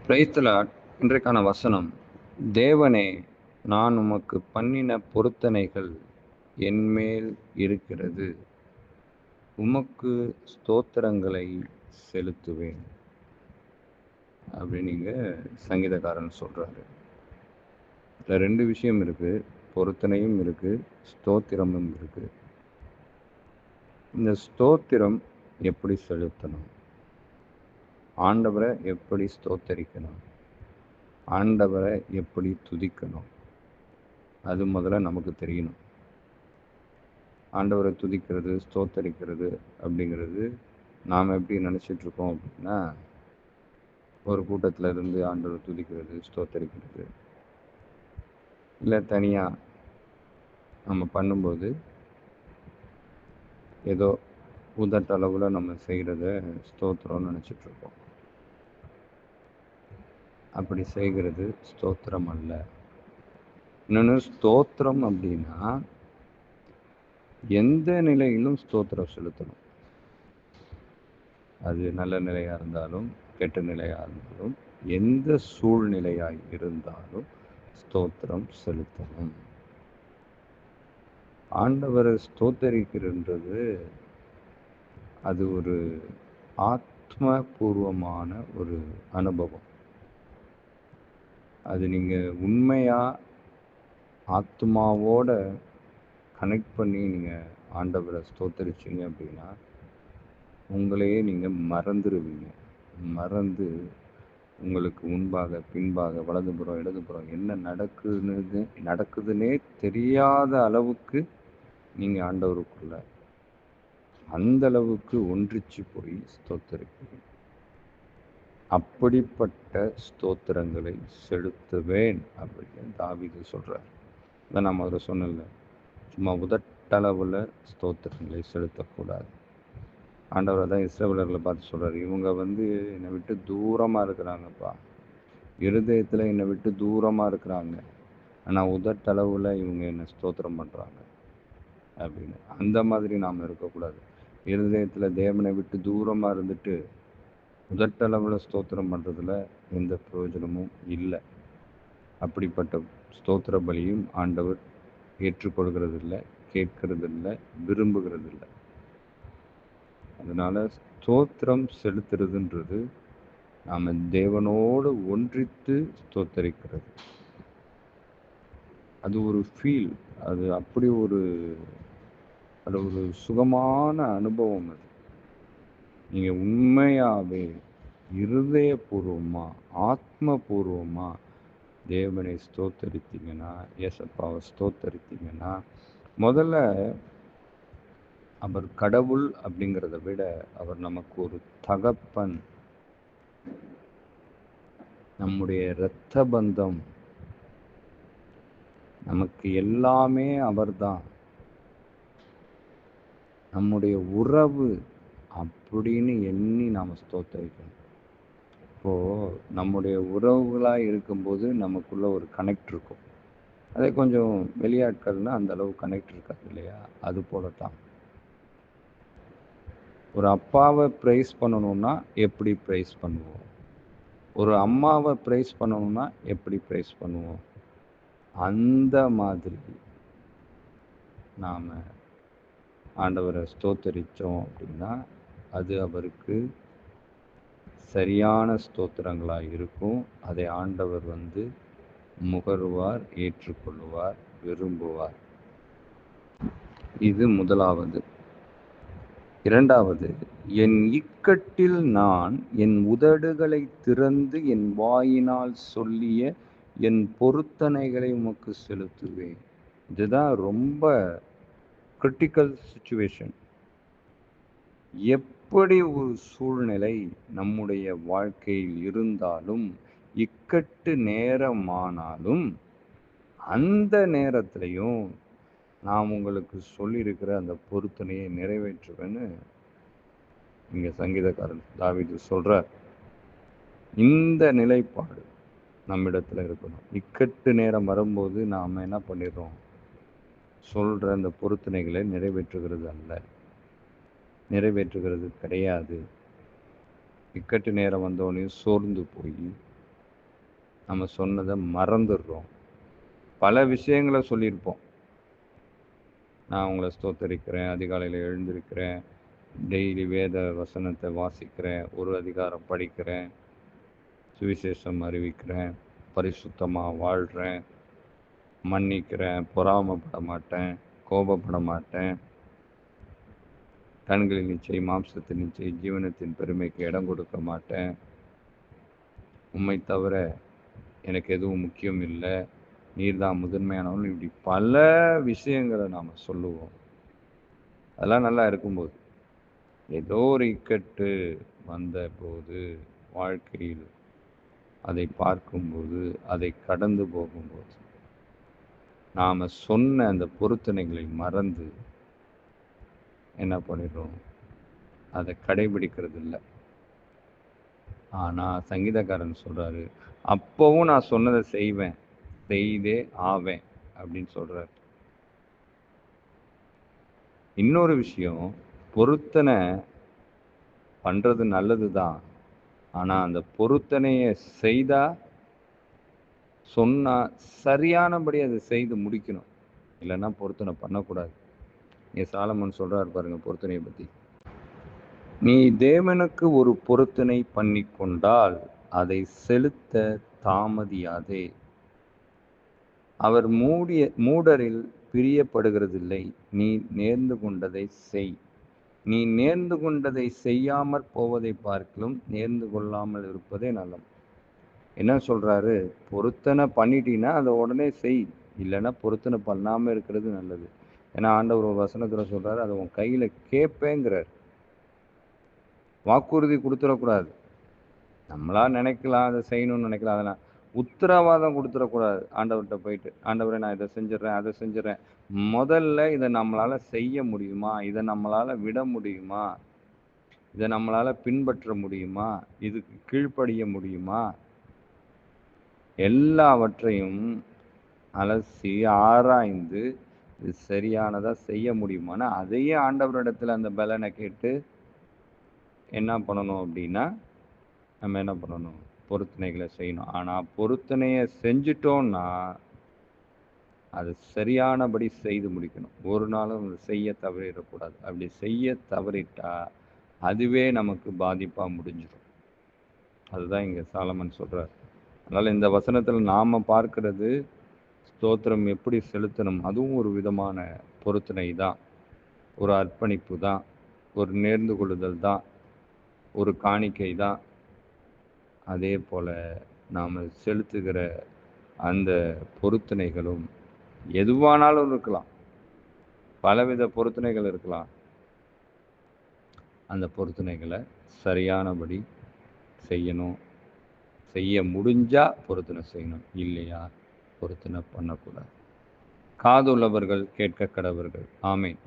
Praise the Lord. இன்றைக்கான வசனம், தேவனே, நான் உமக்கு பண்ணின பொருத்தனைகள் என்மேல் இருக்கிறது, உமக்கு ஸ்தோத்திரங்களை செலுத்துவேன் அப்படின்னு இங்க சங்கீதக்காரன் சொல்றாரு. இதுல ரெண்டு விஷயம் இருக்கு, பொருத்தனையும் இருக்கு, ஸ்தோத்திரமும் இருக்கு. இந்த ஸ்தோத்திரம் எப்படி செலுத்தணும், ஆண்டவரை எப்படி ஸ்தோத்தரிக்கணும், ஆண்டவரை எப்படி துதிக்கணும், அது முதல்ல நமக்கு தெரியணும். ஆண்டவரை துதிக்கிறது, ஸ்தோத்தரிக்கிறது அப்படிங்கிறது நாம் எப்படி நினச்சிட்டு இருக்கோம் அப்படின்னா, ஒரு கூட்டத்தில் இருந்து ஆண்டவரை துதிக்கிறது, ஸ்தோத்தரிக்கிறது, இல்லை தனியாக நம்ம பண்ணும்போது ஏதோ உதட்டளவில் நம்ம செய்கிறத ஸ்தோத்திரம்னு நினச்சிட்ருக்கோம். அப்படி செய்கிறது ஸ்தோத்திரம் அல்ல. இன்னொன்று, ஸ்தோத்திரம் அப்படின்னா எந்த நிலையிலும் ஸ்தோத்திரம் செலுத்தணும். அது நல்ல நிலையாக இருந்தாலும் கெட்ட நிலையாக இருந்தாலும் எந்த சூழ்நிலையாய் இருந்தாலும் ஸ்தோத்திரம் செலுத்தணும். ஆண்டவரை ஸ்தோத்தரிக்கிறது அது ஒரு ஆத்மபூர்வமான ஒரு அனுபவம். அது நீங்கள் உண்மையாக ஆத்மாவோட கனெக்ட் பண்ணி நீங்கள் ஆண்டவரை ஸ்தோத்தரிச்சிங்க அப்படின்னா உங்களையே நீங்கள் மறந்துடுவீங்க. மறந்து உங்களுக்கு முன்பாக பின்பாக வலதுபுறம் இடதுபுறம் என்ன நடக்குதுன்னே தெரியாத அளவுக்கு நீங்கள் ஆண்டவருக்குள்ள அந்த அளவுக்கு ஒன்றிச்சு போய் ஸ்தோத்தரிப்பீங்க. அப்படிப்பட்ட ஸ்தோத்திரங்களை செலுத்துவேன் அப்படின்னு தாவீது சொல்றார். இதை நான் முதல்ல சொன்னேன்ல, சும்மா உதட்டளவில் ஸ்தோத்திரங்களை செலுத்தக்கூடாது. ஆண்டவரை தான் இஸ்ரவேலர்களை பார்த்து சொல்றாரு, இவங்க என்னை விட்டு தூரமாக இருக்கிறாங்கப்பா, இருதயத்தில் என்னை விட்டு தூரமாக இருக்கிறாங்க, ஆனால் உதட்டளவில் இவங்க என்னை ஸ்தோத்திரம் பண்ணுறாங்க அப்படின்னு. அந்த மாதிரி நாம் இருக்கக்கூடாது. இருதயத்தில் தேவனை விட்டு தூரமாக இருந்துட்டு உதட்டளவில் ஸ்தோத்திரம் பண்ணுறதுல எந்த பிரயோஜனமும் இல்லை. அப்படிப்பட்ட ஸ்தோத்திர பலியும் ஆண்டவர் ஏற்றுக்கொள்கிறதில்லை, கேட்கறதில்லை, விரும்புகிறதில்லை. அதனால் ஸ்தோத்திரம் செலுத்துறதுன்றது நாம் தேவனோடு ஒன்றித்து ஸ்தோத்தரிக்கிறது. அது ஒரு ஃபீல், அது அப்படி ஒரு சுகமான அனுபவம். அது நீங்கள் உண்மையாகவே இருதயபூர்வமாக ஆத்மபூர்வமாக தேவனை ஸ்தோத்தரித்தீங்கன்னா, ஏசப்பாவை ஸ்தோத்தரித்தீங்கன்னா, முதல்ல அவர் கடவுள் அப்படிங்கிறத விட அவர் நமக்கு ஒரு தகப்பன், நம்முடைய இரத்த பந்தம், நமக்கு எல்லாமே அவர்தான், நம்முடைய உறவு அப்படின்னு எண்ணி நாம் ஸ்தோத்தரிக்கணும். இப்போது நம்முடைய உறவுகளாக இருக்கும்போது நமக்குள்ள ஒரு கனெக்ட் இருக்கும். அதே கொஞ்சம் வெளியாட்கள்னால் அந்த அளவு கனெக்ட் இருக்காது இல்லையா? அது போல தான் ஒரு அப்பாவை ப்ரைஸ் பண்ணணும்னா எப்படி ப்ரைஸ் பண்ணுவோம், ஒரு அம்மாவை ப்ரைஸ் பண்ணணும்னா எப்படி ப்ரைஸ் பண்ணுவோம், அந்த மாதிரி நாம் ஆண்டவரை ஸ்தோத்தரித்தோம் அப்படின்னா அது அவருக்கு சரியான ஸ்தோத்திரங்களாக இருக்கும். அதை ஆண்டவர் முகருவார், ஏற்றுக்கொள்ளுவார், விரும்புவார். இது முதலாவது. இரண்டாவது, என் இக்கட்டில் நான் என் உதடுகளை திறந்து என் வாயினால் சொல்லிய என் பொருத்தனைகளை உமக்கு செலுத்துவேன். இதுதான் ரொம்ப கிரிட்டிக்கல் சிச்சுவேஷன். எப்படி ஒரு சூழ்நிலை நம்முடைய வாழ்க்கையில் இருந்தாலும், இக்கட்டு நேரமானாலும், அந்த நேரத்திலையும் நான் உங்களுக்கு சொல்லியிருக்கிற அந்த பொருத்தனையை நிறைவேற்றுவேன்னு இங்கே சங்கீதக்காரன் தாவீது சொல்கிறார். இந்த நிலைப்பாடு நம்மிடத்தில் இருக்கணும். இக்கட்டு நேரம் வரும்போது நாம் என்ன பண்ணிடுறோம், சொல்கிற அந்த பொருத்தனைகளை நிறைவேற்றுகிறது அல்ல, நிறைவேற்றுகிறது கிடையாது. இக்கட்டு நேரம் வந்தோடனே சோர்ந்து போய் நம்ம சொன்னதை மறந்துடுறோம். பல விஷயங்களை சொல்லியிருப்போம். நான் உங்களை ஸ்தோத்தரிக்கிறேன், அதிகாலையில் எழுந்திருக்கிறேன், டெய்லி வேத வசனத்தை வாசிக்கிறேன், ஒரு அதிகாரம் படிக்கிறேன், சுவிசேஷம் அறிவிக்கிறேன், பரிசுத்தமாக வாழ்கிறேன், மன்னிக்கிறேன், பொறாமப்பட மாட்டேன், கோபப்பட மாட்டேன், கண்களின் நிச்சை, மாம்சத்தின் நிச்சை, ஜீவனத்தின் பெருமைக்கு இடம் கொடுக்க மாட்டேன், உம்மை தவிர எனக்கு எதுவும் முக்கியம் இல்லை, நீர் தான் முதன்மையானவன். இப்படி பல விஷயங்களை நாம் சொல்லுவோம். அதெல்லாம் நல்லா இருக்கும்போது, ஏதோ ஒரு இக்கட்டு வந்த போது, வாழ்க்கையில் அதை பார்க்கும்போது, அதை கடந்து போகும்போது, நாம் சொன்ன அந்த பொருத்தனைகளை மறந்து என்ன பண்ணிடுறோம்? அதை கடைபிடிக்கிறது இல்லை. ஆனால் சங்கீதக்காரன் சொல்கிறாரு, அப்போவும் நான் சொன்னதை செய்வேன், செய்தே ஆவேன் அப்படின்னு சொல்கிறார். இன்னொரு விஷயம், பொருத்தனை பண்ணுறது நல்லது தான். ஆனால் அந்த பொருத்தனையை செய்தால், சொன்னால் சரியானபடி அதை செய்து முடிக்கணும். இல்லைன்னா பொருத்தனை பண்ணக்கூடாது. இங்கே சாலமன் சொல்கிறார் பாருங்க பொருத்தனையை பற்றி. நீ தேவனுக்கு ஒரு பொருத்தனை பண்ணி கொண்டால் அதை செலுத்த தாமதியாதே. அவர் மூடரில் பிரியப்படுகிறதில்லை. நீ நேர்ந்து கொண்டதை செய். நீ நேர்ந்து கொண்டதை செய்யாமற் போவதை பார்க்கலும் நேர்ந்து கொள்ளாமல் இருப்பதே நல்லது. என்ன சொல்றாரு? பொருத்தனை பண்ணிட்டீங்கன்னா அதை உடனே செய், இல்லைன்னா பொருத்தனை பண்ணாமல் இருக்கிறது நல்லது. ஏன்னா ஆண்டவர் ஒரு வசனத்தில் சொல்றாரு, அதை உன் கையில் கேட்பேங்கிறார். வாக்குறுதி கொடுத்துடக்கூடாது. நம்மளா நினைக்கலாம், அதை செய்யணும்னு நினைக்கலாம். அதெல்லாம் உத்தரவாதம் கொடுத்துடக்கூடாது. ஆண்டவர்கிட்ட போயிட்டு, ஆண்டவரை நான் இதை செஞ்சிடறேன், அதை செஞ்சிடறேன். முதல்ல இதை நம்மளால செய்ய முடியுமா, இதை நம்மளால விட முடியுமா, இதை நம்மளால பின்பற்ற முடியுமா, இதுக்கு கீழ்ப்படிய முடியுமா, எல்லாவற்றையும் அலசி ஆராய்ந்து இது சரியானதா செய்ய முடியுமானா அதையே ஆண்டவரிடத்துல அந்த பலனை கேட்டு என்ன பண்ணணும் அப்படின்னா, நம்ம என்ன பண்ணணும்? பொருத்தனைகளை செய்யணும். ஆனால் பொருத்தனையை செஞ்சிட்டோம்னா அது சரியானபடி செய்து முடிக்கணும். ஒரு நாளும் செய்ய தவறிடக்கூடாது. அப்படி செய்ய தவறிட்டா அதுவே நமக்கு பாதிப்பாக முடிஞ்சிடும். அதுதான் இங்கே சாலமன் சொல்கிறார். அதனால் இந்த வசனத்தில் நாம் பார்க்கிறது, ஸ்தோத்திரம் எப்படி செலுத்தணும், அதுவும் ஒரு விதமான பொருத்தனை தான், ஒரு அர்ப்பணிப்பு தான், ஒரு நேர்ந்து கொள்ளுதல் தான், ஒரு காணிக்கை தான். அதே போல் நாம் செலுத்துகிற அந்த பொருத்தனைகளும் எதுவானாலும் இருக்கலாம், பலவித பொருத்தனைகள் இருக்கலாம். அந்த பொருத்தனைகளை சரியானபடி செய்யணும். செய்ய முடிஞ்சா பொருத்தனை செய்யணும், இல்லையா பொருத்தனை பண்ணக்கூடாது. காதுள்ளவர்கள் கேட்க கடவர்கள். ஆமென்.